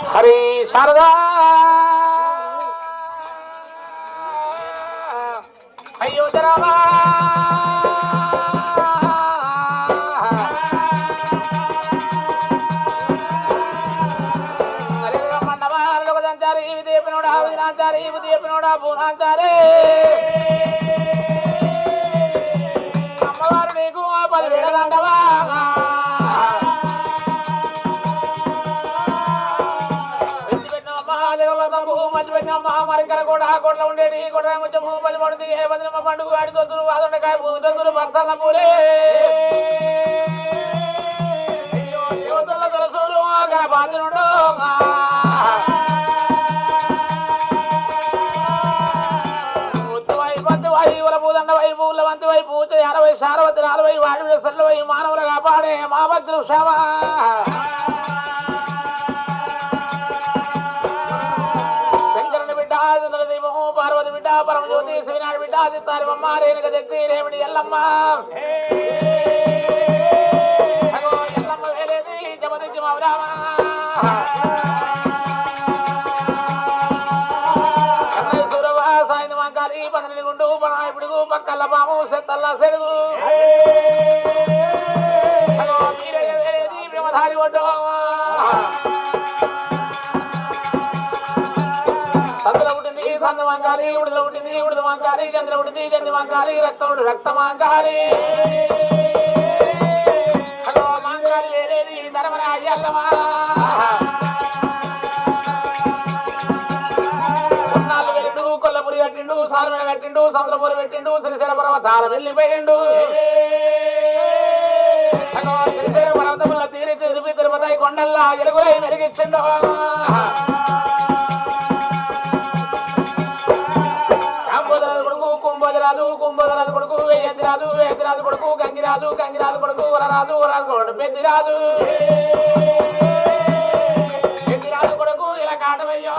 హరి శారదా అయోధ్యరామా అమ్మవారు నీకు 10,000 అంటవా మరికల కూడా కోట్ల ఉండేది కూడా కొంచెము 10 పడుతుంది ఏ బదులమ్మ పండుగ వాడి దొంతులు వాదుండకాయ దొంతులు భక్తల పూలే దేవతల తొలసూరు బాధనుడు వైపు 60 సారవతి 40 వాడి సల్లవై మానవులు కాపాడే మా భక్తులు క్షమా శంకరుని బిడ్డ దైవము పార్వతి బిడ్డ పరమజ్యోతి శ్రీనాడు బిడ్డ ఆదిత్యారమ్మ రేణుక శక్తి రేమిడి ఎల్లమ్మ ఎల్లమ్మ వేలేది జపదించి మావురామ సాయంత్రం వంకాలి 12 గుండు పనాయిపుడుగు పక్కల పాము సెత్తల్ల సెడుగు భీమధారి ఒడ్డు సందులో పుట్టింది సంద వంకాలి ఉడిలో పుట్టింది ఉడిద వంకాలి చంద్ర పుట్టింది చంద్ర వంకాలి రక్తముడు రక్త వంకాలి వంకాలి వేరేది ధర్మరాజు అల్లమా కట్టిండు సారమైన కట్టిండు సముద్రపూరి పెట్టిండు శ్రీశైల పర్వతాల వెళ్ళిపోయిండు శ్రీశైల పర్వతముల తీరి తిరుపతి తిరుపతి కొండల్లా ఎలుగులై మెరిగిచ్చిండు కొడుకు కుంభోజరాజు కుంభోజరాజు కొడుకు వేయతిరాజు వేయతిరాజు కొడుకు గంగిరాజు గంగిరాజు కొడుకు వరరాజు వరరాజు కొడుకు పెద్దిరాజు పెద్దిరాజు కొడుకు ఇలా కాటమయ్యో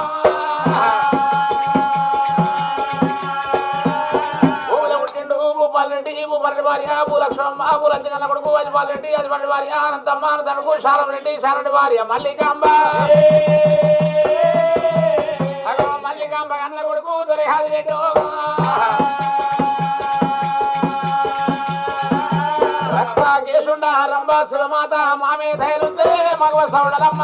రెడ్డి భూపరెడ్డి భార్య భూలక్ష్మమ్మ భూలంజన కొడుకు అజపాల్ రెడ్డి అజపాల్ భార్య అనంతమ్మ అనంతకు శాలం రెడ్డి శారెడ్డి భార్య మల్లికాంబ మల్లికాంబ అన్న కొడుకు దొరిహాది రెడ్డి రక్త కేశుండ రంభ శివమాత మామే ధైర్యుందే మగవ సౌడలమ్మ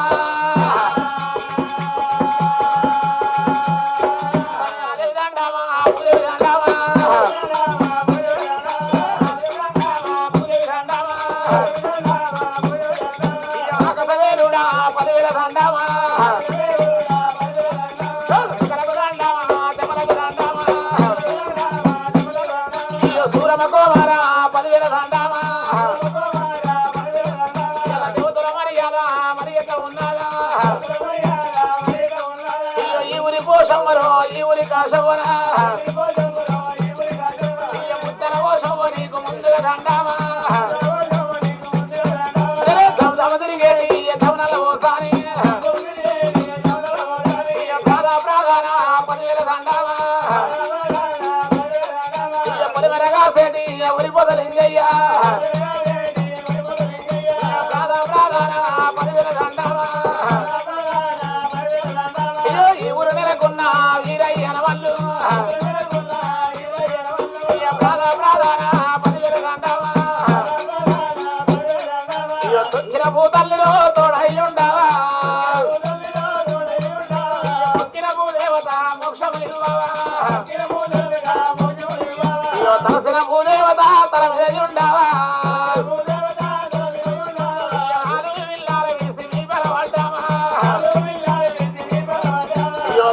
భూతల్లిలో తోడైయుండవా భూదేవత మోక్షము తలసిన భూదేవత తల మీద ఉండవా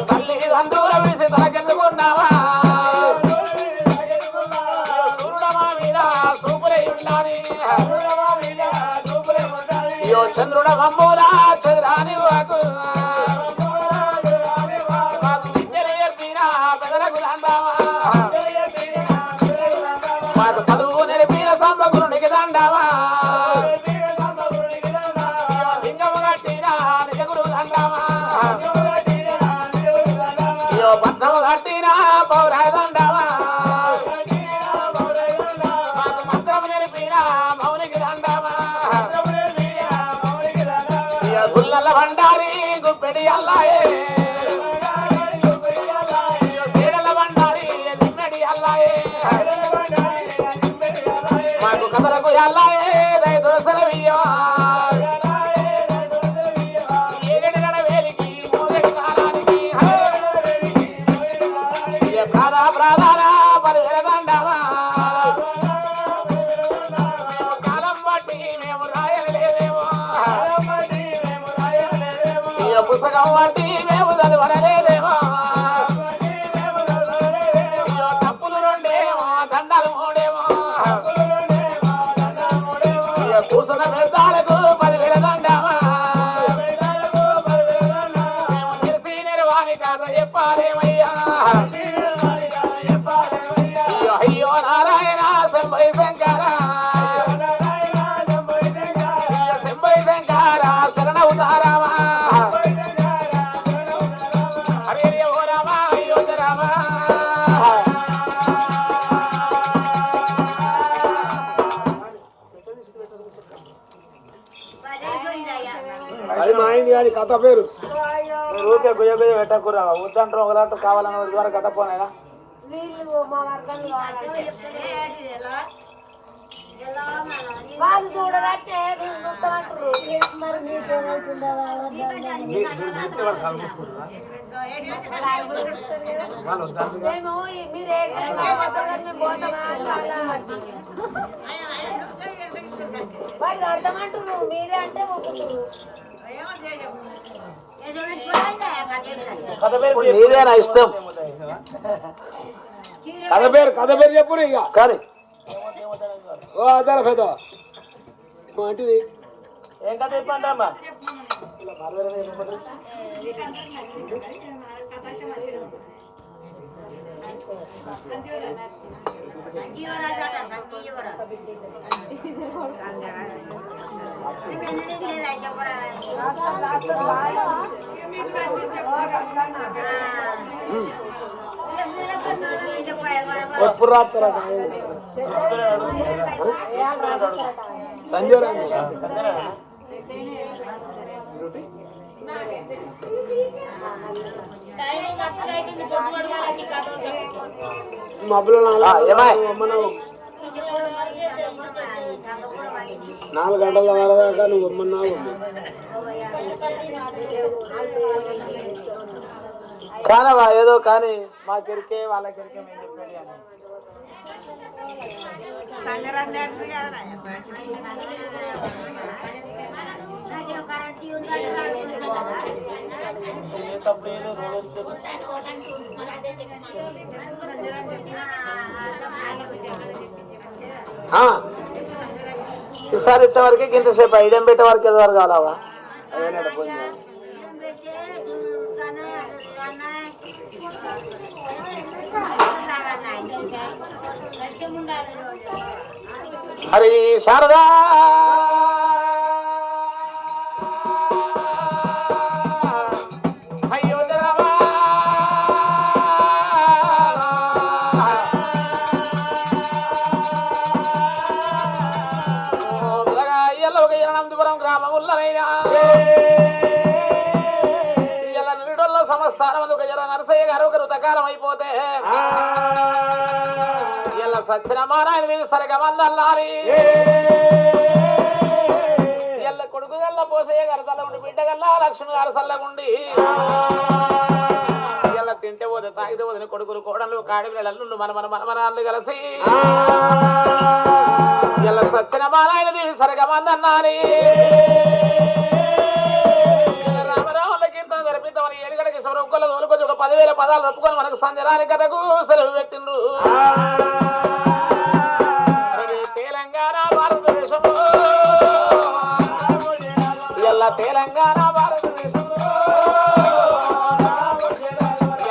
తల్లి తండ్రుల వేసి తలకెందుకున్నావా సూర్యుడమా మీద సూపులై ఉండాలి చంద్రుడ మమ్మూలా చంద్రాని వాకు పెదలకు దండా గడ్డి అల్లాయే సీడల బండారి నిమ్మడి అల్లాయే మాకు కథలకు అల్లాయే రైతు సెలవియ్యా ఏగడి వేలికి మూగడి కాలానికి ప్రాధాన పదివేల దండవా కాలం బట్టి మేము రాయలేదేమో పుస్తకం బట్టి మేము చదవలేదేమో తప్పులు రెండేమో దండాలు మూడేమో కూసున్న పెద్దాలకు 10,000 దండమా మేము తెలిసి నిర్వాణి కాక చెప్పాలేమయ్యా అయ్యో నారాయణ శంభై శంకర శంభై శంకర శరణవుతారామా హరే ఓ రామ అయోధ్య రామ అది మా అయింది కానీ కథ పేరు ఊరికే గుయ్య గుయ్య పెట్టకురా వద్దంటారు ఒకలాంటి కావాలన్న ద్వారా కథ పోనేనా వాళ్ళు చూడరంటే మేము చూస్తామంటారు మరి మీకేమవుతుందా మేము మీరు మేము పోతామా వాళ్ళు అర్థమంటారు మీరే అంటే ఒప్పుతున్నారు నీదేనా ఇష్టం కథ పేరు చెప్పు ఇక కానీ ఓ అదాల పెద్ద అంటిది ఏం కథ చెప్పండి అమ్మా ఎప్పుడు రాస్తారా సంజయ్ మబ్బులో 4 గంటల వరదాకా నువ్వు అమ్మన్నావు కానవా ఏదో కానీ మా కెరికే వాళ్ళ కెరికే మేము చెప్పేది అని ఈసారి ఇచ్చే ఇంతసేపు ఐదం పెట్టే వరకు ఏదో వరకు కావాలా హరి శారదా గ్రామములైనా సంస్థానం నరసయ్య గారు ఒక రుతకాలం అయిపోతే ఇలా సత్యనారాయణ మీద సరిగా మందల్లారి ఎల్ల కొడుకు గల్ల పోసయ్య గారు చల్లగుండి బిడ్డ గల్లా లక్ష్మి గారు చల్లగుండి ఇలా తింటే పోతే తాగితే పోతే కొడుకులు కోడలు కాడి పిల్లలు మనమనాళ్ళు కలిసి ఇలా సత్యనారాయణ దేవి సరిగా మందన్నారి తోలుకొచ్చి ఒక 10,000 పదాలు ఒప్పుకొని మనకు సంజరాని కథకు సెలవు పెట్టిండ్రు. తెలంగాణ భారతదేశము ఇలా తెలంగాణ భారతదేశము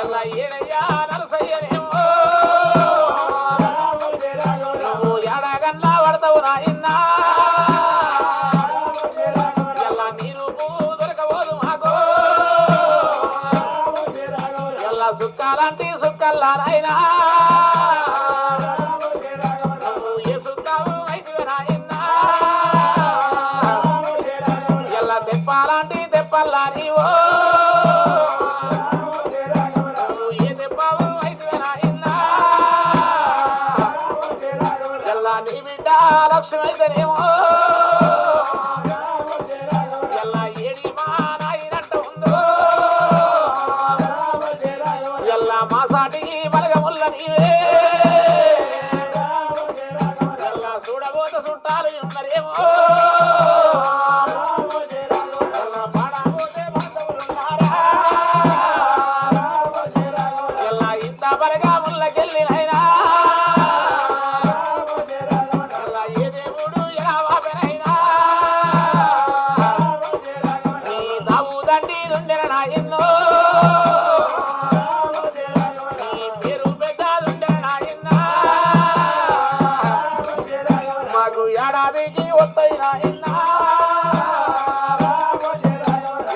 ఇలా ఏనయ్యా నరసయ్యనేమో నువ్వు ఎడగన్నా పడతావు నాయన్నా ఇలా నీరు దొరకబోదు మాకు సుక్కాలంటే సుక్కల్లా నాయనా ఏ సుక్కావు అయితే నాయన్నా ఎలా తెప్పాలంటే తెప్పల్లా నీవో ఉంటేనేమో ఎల్లా ఏడి మా నాయనంట ఉందో ఎల్లా మా సాటికి బలగముల్ల నీవే ఎల్లా చూడబోత చుట్టాలు ఉన్నరేమో ఎల్లా పాడబోతే బంధువులున్నారా ఎల్లా ఇంత బలగా ముల్లకెళ్ళినైనా ఎల్లా ఏ దేవుడు ఎలా వాపెనైనా నీ దావుదండి నుండెన నాయన్నో నీ పేరు పెద్దలుండెన నాయన్నా మాకు ఏడాదికి వస్తాయి నాయన్నా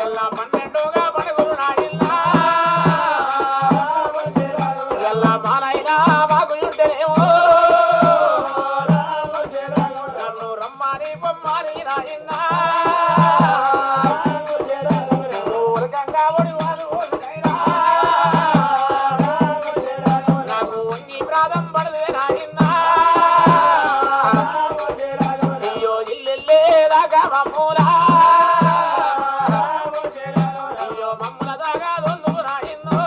ఎల్లా 12గా పండుగలు నాయన్నా ఎల్లా మానైనా మాకు ఉంటేనేమో నన్ను రమ్మని పొమ్మని నాయన్నా ఊరకంగా ఒడివాడు ఓడికైనా నాకు వంగి ప్రాధం పడదే నాయన్నా అయ్యో ఇల్లెల్లే దాకా మమ్మూలా అయ్యో మమ్ముల దాకా దొందు నాయన్నో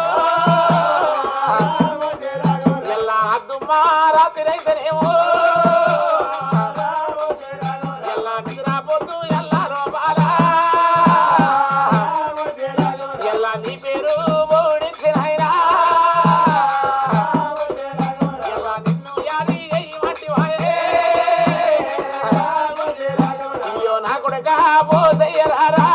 ఎల్లా అద్దుమ్మా రాత్రైతేనేమో ఎల్లా నిద్రపోతూ ఎల్లా లోపాల ఎల్లా నీ పేరు ఓడించినైనా ఎల్లా నిన్ను యాది అయ్యి మట్టి వాయే అయ్యో నా కొడుక పోతయ్యరారా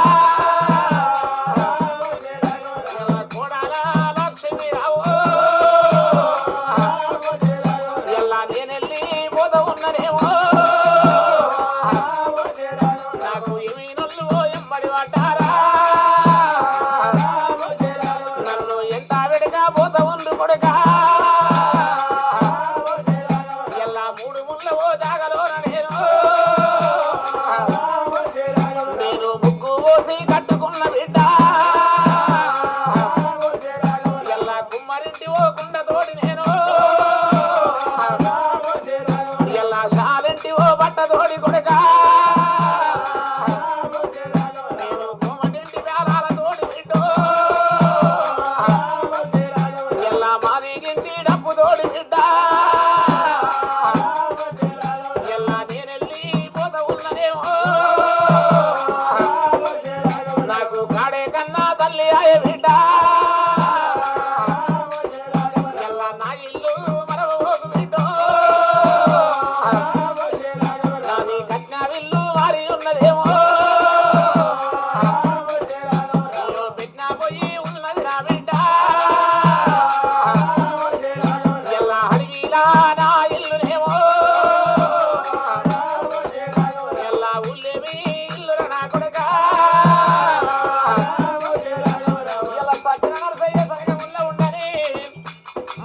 ఎల్లా కోడాల లక్ష్మి రావు ఎల్లా నేనెళ్ళి పోత ఉన్ననేమో నాకు ఇవి నల్లు ఎంబడి పడ్డారా నన్ను ఎంత వెడగా పోత ఉండు కొడుకా ఎల్లా 3 ముళ్ళ ఓ జాగలోన నేను ముగ్గు పోసి కట్టుకున్న బిడ్డ ఎల్లా కుమ్మరింటి ఓ కుండ తోడి నేను ఎల్లా షాలింటి ఓ బట్ట తోడి కొడుకా నేను కోమటింటి వేలాల తోడి బిడ్డ ఎల్లా మాదిగింటి డప్పు తోడి బిడ్డ ఎల్లా నేనెళ్ళి పోత ఉన్ననేమో నాకు కాడే కన్నా తల్లి అయ్య బిడ్డ ఎల్లా నా ఇల్లు మరవకు బిడ్డ నాది కట్న విల్లు వారి ఉన్నదేమో అయ్యో పెట్టినా పోయి ఉన్నది నా బిడ్డ ఎల్లా అడవిలా నా ఇల్లునేమో ఎల్లా ఊళ్ళేమి ఇల్లురా నా కొడుకా ఎల్లా సజ్జన నరసయ్య సగముల్ల ఉండని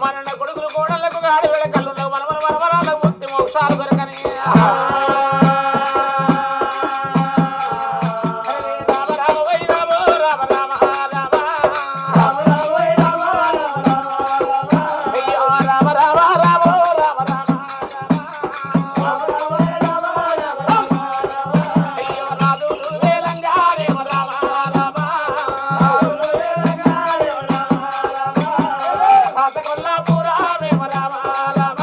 మన కొడుకులు కోడళ్లకు గాడి వెడకళ్ళు మనమల మరమరాలకు ముక్తి మోక్షాలు దొరకని రామ రామ వై రామ రామ రామ రామ అయ్యో రామ రామ రామ రామ రామ అయ్యో రాదు వేలంగా రేమ రామ రామ కొల్లాపురా రేమ రామ రామ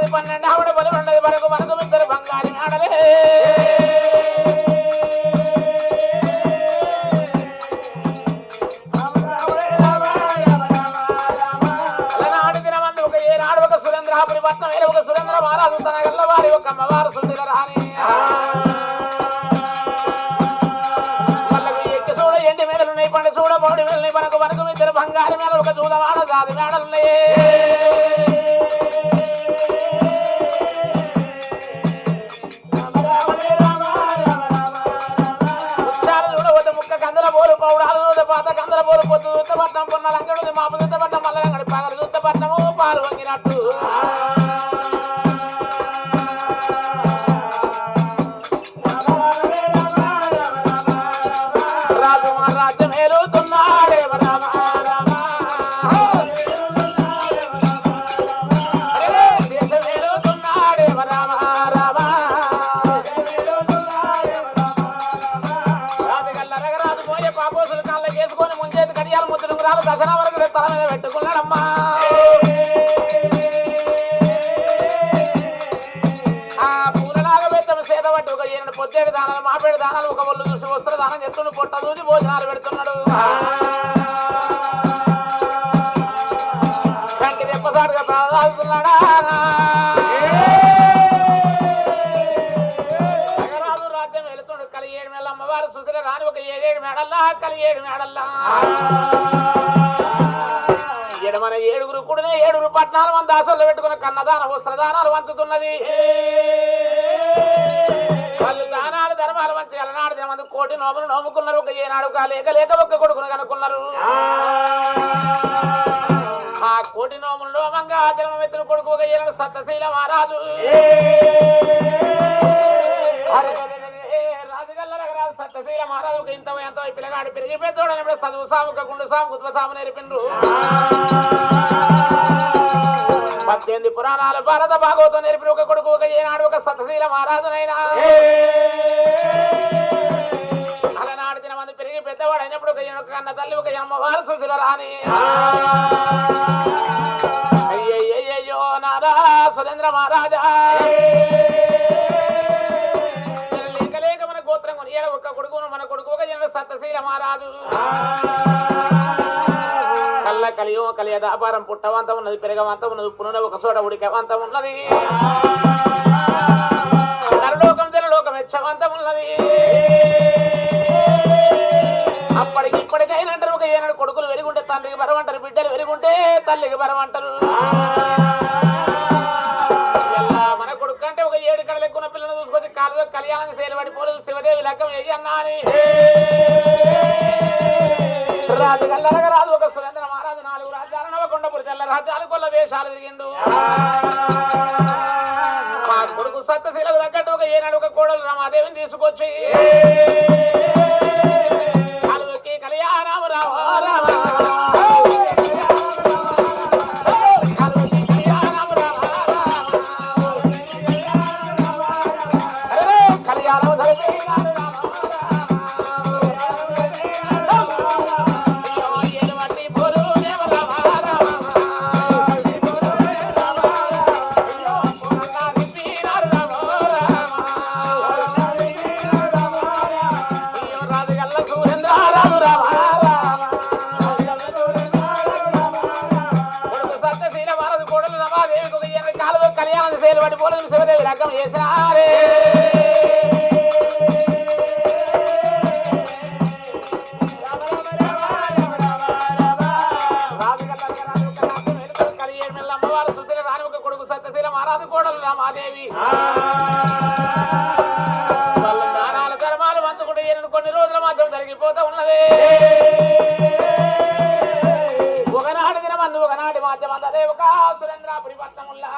ఉన్నది 12 ఆవిడ బలి ఉన్నది వరకు మనకు ఇద్దరు బంగారి ఆడలే అలనాడు దినమందు ఒక ఏనాడు ఒక సురేంద్రాపురి పట్నం ఒక సురేంద్ర మహారాజు తన గల్లవారి ఒక అమ్మవారు సుందర రాని పండు చూడ పౌడి వెళ్ళి మనకు మనకు ఇద్దరు బంగారు మేడ ఒక దూదవాడ జాతి మేడలున్నాయి చూడవద్ద ముక్క కందల పోరు పౌడాలు చూత పాత కందల పోరు పొత్తు చూత్తపట్నం పొన్న లంగడు మాపు చూత్తపట్నం మల్ల లంగడి పగలు చూత్తపట్నము పాలు వంగినట్టు రాజ్యం ఏలుతున్నాడే రామ రామ దేశం ఏలుతున్నాడే రామ రామ రాజు పోయే పాపోసులు కాళ్ళ చేసుకొని ముంచేతి కడియాల ముద్దులు రాలు దసరా వరకు తల మీద పెట్టుకున్నాడమ్మా పొద్దేడు దానాలు మాపేడు దానాలు ఒక ఒళ్ళు చూసి వస్త్ర దానం చెప్తుండు పొట్ట చూసి భోజనాలు పెడుతున్నాడు కంటి దెబ్బసాటుగా ప్రాధాలుతున్నాడా నగరాజు రాజ్యం వెళుతుండు కలి 7 మేళ్ళ అమ్మవారు సుతుల రాని ఒక 7 మేడల్లా కలి 7 మేడల్లా మన 7 కూడిన 7 పట్నాలు మన దాసల్లో పెట్టుకున్న కన్నదాన వస్త్రదానాలు వంచుతున్నది వాళ్ళు దానాలు ధర్మాలు మంచి అలనాడు దినమంది 1 కోటి నోములు నోముకున్నారు ఒక ఏనాడు లేక లేక ఒక్క కొడుకును కనుక్కున్నారు ఆ 1 కోటి నోములు నోమంగా జన్మమెత్తిన కొడుకు ఒక ఏనాడు సత్తశీల మహారాజు రాజుగల్ల రాజు సత్తశీల మహారాజు ఒక ఇంత ఎంతో పిల్లగాడు పెరిగి పెద్దోడు చదువు సాముక గుండు సాము కుత్వ సాము నేర్పిండ్రు 18 పురాణాలు భారత భాగవతం నేర్పిన ఒక కొడుకు ఒక ఏనాడు ఒక సత్తశీల మహారాజునైనా అలనాడు దినమంది పెరిగి పెద్దవాడు అయినప్పుడు ఒక కన్న తల్లి ఒక అమ్మవారు సుశీల రాని అయ్యయ్యో నాదా సురేంద్ర మహారాజా లేక లేక మన గోత్రం కొని ఒక కొడుకును మన కొడుకు ఒక సత్తశీల మహారాజు కలియో కలియ వ్యాపారం పుట్టవంతం ఉన్నది పెరగవంతం ఉన్నది పునః ఒక చోట ఉడికవంతం ఉన్నది నరలోకం జలలోకం మెచ్చవంతం ఉన్నది అప్పటికి ఇప్పటికైనా అంటారు ఒక ఏనాడు కొడుకులు వెలుగుంటే తండ్రికి బరవంటారు బిడ్డలు వెలుగుంటే తల్లికి బరవంటారు ఎలా మన కొడుకు అంటే ఒక 7 కడలు ఎక్కువ పిల్లలు చూసుకొచ్చి కాలుగా కళ్యాణం సేలబడిపోలేదు శివదేవి లగ్గం వేయి అన్నా అని రాజు గల్లరగా రాజు ఒక సురేంద్ర మహారాజు 4 రాజ్యాలు నవకొండపురి తెల్ల రాజ్యాలు కొల్ల వేషాలు తిరిగిండు మా కొడుకు సత్తశీలకు తగ్గట్టు ఒక ఏనాడు ఒక కోడలు రమాదేవిని తీసుకొచ్చి కాలుకి కళ్యాణము రామ రామ కళ్యాణం కళ్యాణం సేలు పడిపోలేదు శివదేవి లగ్గం చేసినారే అమ్మవారు సుశీల రాని ఒక కొడుకు సత్యశీల మహారాజు కోడలు రామాదేవి వాళ్ళ దానాల ధర్మాలు అందుకుంటే కొన్ని రోజుల మధ్య జరిగిపోతా ఉన్నది ఒకనాటి దినమందు ఒకనాటి మాధ్యం అదే ఒక సురేంద్రాపురి పట్టణంలా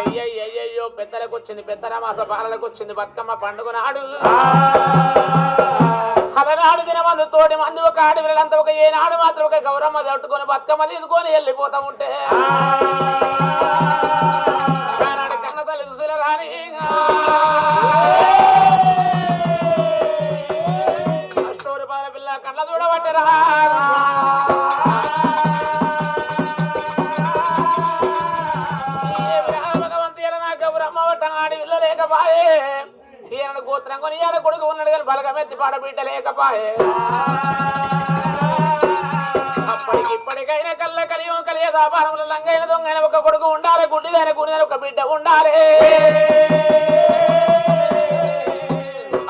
అయ్యయ్యో పెద్దలకు వచ్చింది పెద్దరామాస పాలలకు వచ్చింది బతుకమ్మ పండుగ నాడు అలనాడు దినమందు తోటి మంది ఒక ఆడి వీళ్ళంతా ఒక ఏనాడు మాత్రం ఒక గౌరమ్మ తట్టుకొని బతుకమ్మ తీసుకొని వెళ్ళిపోతా ఉంటే కన్న తల్లి సుశీల రాని రూపాయల పిల్ల కళ్ళ చూడబట్టరా ఈయన గోత్రం కొని ఈయన కొడుకు ఉన్నాడు కానీ బలగమెత్తి పాడబిడ్డ లేకపాయే అప్పటికి ఇప్పటికైనా కళ్ళ కలియం కలియ దాపారముల లంగైన దొంగైన ఒక కొడుకు ఉండాలి గుడ్డిదైన గుడిదైన ఒక బిడ్డ ఉండాలి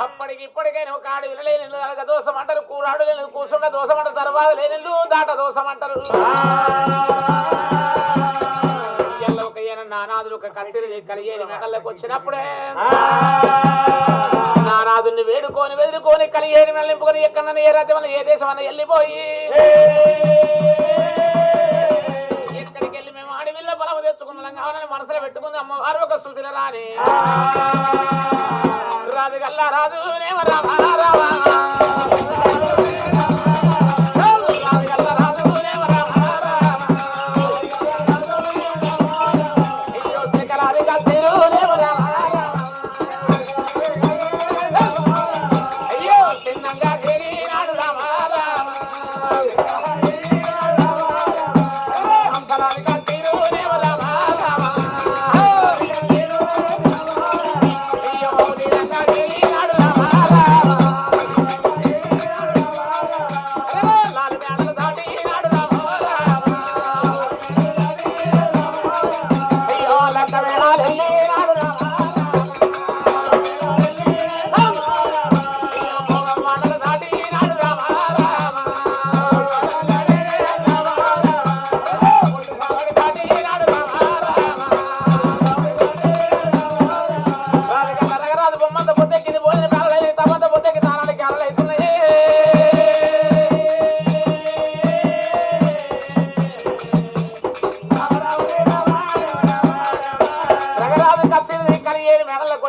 అప్పటికి ఇప్పటికైనా ఒక ఆడి వినలేని అలగ దోషం అంటారు కూరాడు లేని కూర్చుండ దోషం అంటారు తర్వాత లేని దాట దోషం అంటారు ఒక నానాదులు ఒక కత్తిరి కలిగేది మెడల్లోకి వచ్చినప్పుడే నానాదుని వేడుకొని వెదురుకొని కలిగేది నింపుకొని ఎక్కడన్నా ఏ రాజ్యం ఏ దేశం అన్న వెళ్ళిపోయి ఎక్కడికి వెళ్ళి మేము అడవిలో బలము తెచ్చుకున్నాం కావాలని మనసులో పెట్టుకుంది అమ్మవారు ఒక శృతిల రాని రాజు గల్లా రాజు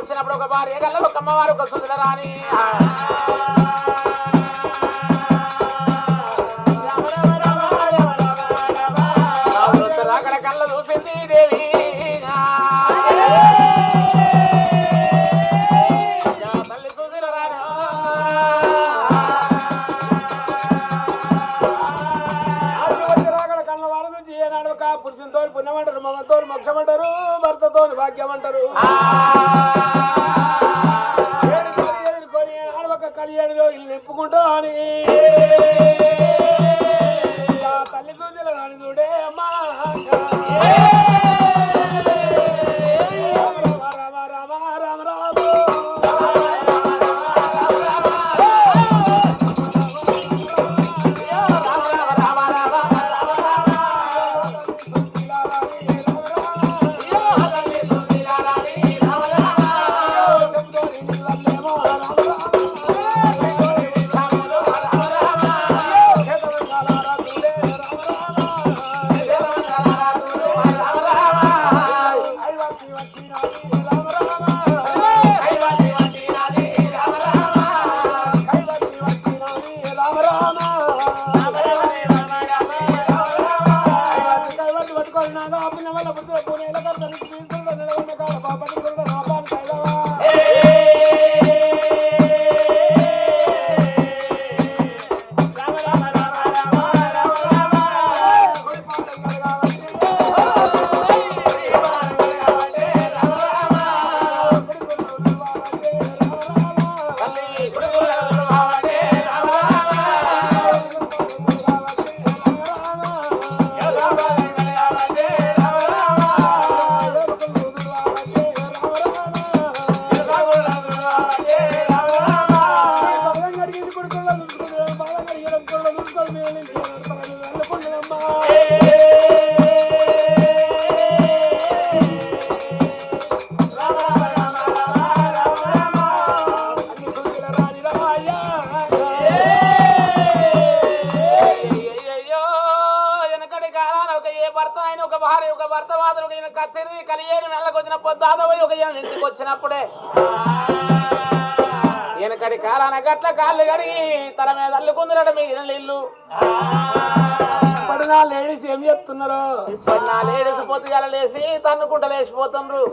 వచ్చినప్పుడు ఒక భార్య గల్ల ఒక అమ్మవారు ఒక సుందర రాణి అక్కడ కళ్ళ చూసింది దేవి తల్లి సుందర రాణి కళ్ళ వారు నుంచి ఏనాడు పురుషులతో పుణ్యమంటారు మమతో మోక్షమంటారు భర్తతో భాగ్యం అంటారు కలియాడులో ఇల్లు నింపుకుంటా అని తల్లి సూచన రాని చూడే అమ్మా రామ రామ రామ రామ వచ్చినప్పుడే వెనకటి కాలాన గట్ల కాళ్ళు కడిగి తల మీద అల్లుకుందరట మిగిలిన ఇల్లు ఇప్పుడు నా లేడీస్ ఏం చెప్తున్నారు ఇప్పుడు నా లేడీస్ పొద్దుగాల లేసి తన్నుకుంట లేచిపోతుండ్రు